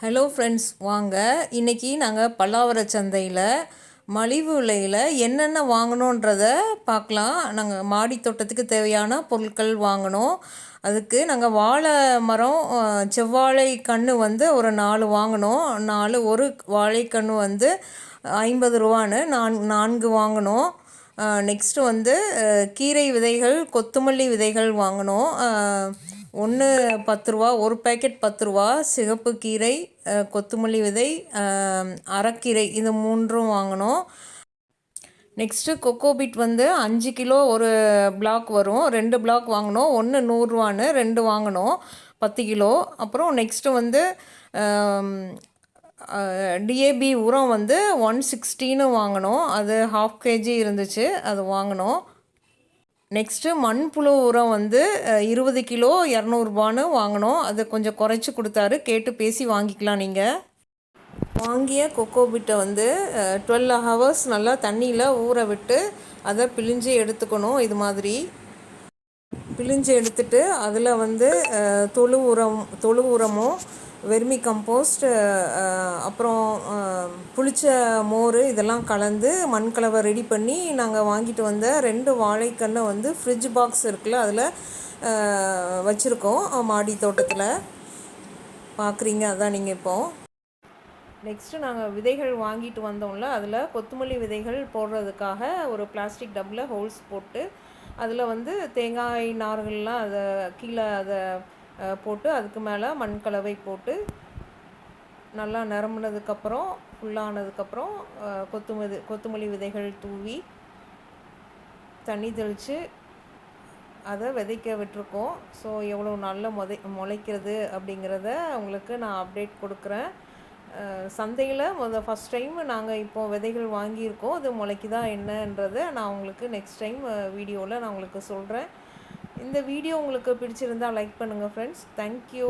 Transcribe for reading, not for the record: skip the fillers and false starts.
Hello friends, வாங்க இன்றைக்கி நாங்கள் பல்லாவரம் சந்தையில் மலிவு விலையில் என்னென்ன வாங்கணுன்றத பார்க்கலாம். நாங்கள் மாடி தோட்டத்துக்கு தேவையான பொருட்கள் வாங்கினோம். அதுக்கு நாங்கள் வாழை மரம், செவ்வாழை கன்று வந்து ஒரு 4 வாங்கினோம். ஒரு வாழைக்கன்று வந்து 50 ரூபான்னு 4 வாங்கினோம். நெக்ஸ்ட்டு வந்து கீரை விதைகள், கொத்தமல்லி விதைகள் வாங்கினோம். ஒன்று 10 ரூபா, ஒரு பேக்கெட் 10 ரூபா. சிகப்பு கீரை, கொத்தமல்லி விதை, அரைக்கீரை, இது 3ம் வாங்கினோம். நெக்ஸ்ட்டு கொக்கோபிட் வந்து 5 கிலோ ஒரு பிளாக் வரும். 2 பிளாக் வாங்கினோம். ஒன்று 100 ரூபான்னு 2 வாங்கினோம், 10 கிலோ. அப்புறம் நெக்ஸ்ட்டு வந்து டிஏபி உரம் வந்து 160ன்னு வாங்கினோம். அது 1/2 kg இருந்துச்சு, அது வாங்கினோம். நெக்ஸ்ட்டு மண்புழு உரம் வந்து 20 கிலோ 200 வாங்கினோம். அது கொஞ்சம் குறைச்சி கொடுத்தாரு, கேட்டு பேசி வாங்கிக்கலாம். நீங்கள் வாங்கிய கொக்கோபிட்டை வந்து 12 ஹவர்ஸ் நல்லா தண்ணியில் ஊற விட்டு அதை பிழிஞ்சு எடுத்துக்கணும். இது மாதிரி பிழிஞ்சு எடுத்துட்டு அதில் வந்து தொழு உரமும், வெர்மி கம்போஸ்ட், அப்புறம் புளிச்ச மோர் இதெல்லாம் கலந்து மண்கலவை ரெடி பண்ணி நாங்கள் வாங்கிட்டு வந்த 2 வாழைக்கன்றை வந்து ஃப்ரிட்ஜ் பாக்ஸ் இருக்குல்ல, அதில் வச்சுருக்கோம். மாடி தோட்டத்தில் பார்க்குறீங்க, அதான் நீங்கள் இப்போது. நெக்ஸ்ட்டு நாங்கள் விதைகள் வாங்கிட்டு வந்தோம்ல, அதில் கொத்தமல்லி விதைகள் போடுறதுக்காக ஒரு பிளாஸ்டிக் டப்பில் ஹோல்ஸ் போட்டு அதில் வந்து தேங்காய் நார்கள்லாம் அதை கீழே அதை போட்டு அதுக்கு மேலே மண்கலவை போட்டு நல்லா நிரம்புனதுக்கப்புறம், ஃபுல்லானதுக்கப்புறம் கொத்தமல்லி விதைகள் தூவி தண்ணி தெளித்து அதை விதைக்க விட்டுருக்கோம். ஸோ எவ்வளோ நல்லா முளைக்கிறது அப்படிங்கிறத உங்களுக்கு நான் அப்டேட் கொடுக்குறேன். சந்தையில் ஃபஸ்ட் டைம் நாங்கள் இப்போது விதைகள் வாங்கியிருக்கோம். அது முளைக்குதா என்னன்றதை நான் உங்களுக்கு நெக்ஸ்ட் டைம் வீடியோவில் நான் உங்களுக்கு சொல்கிறேன். இந்த வீடியோ உங்களுக்கு பிடிச்சிருந்தால் லைக் பண்ணுங்கள் ஃப்ரெண்ட்ஸ். தேங்க்யூ.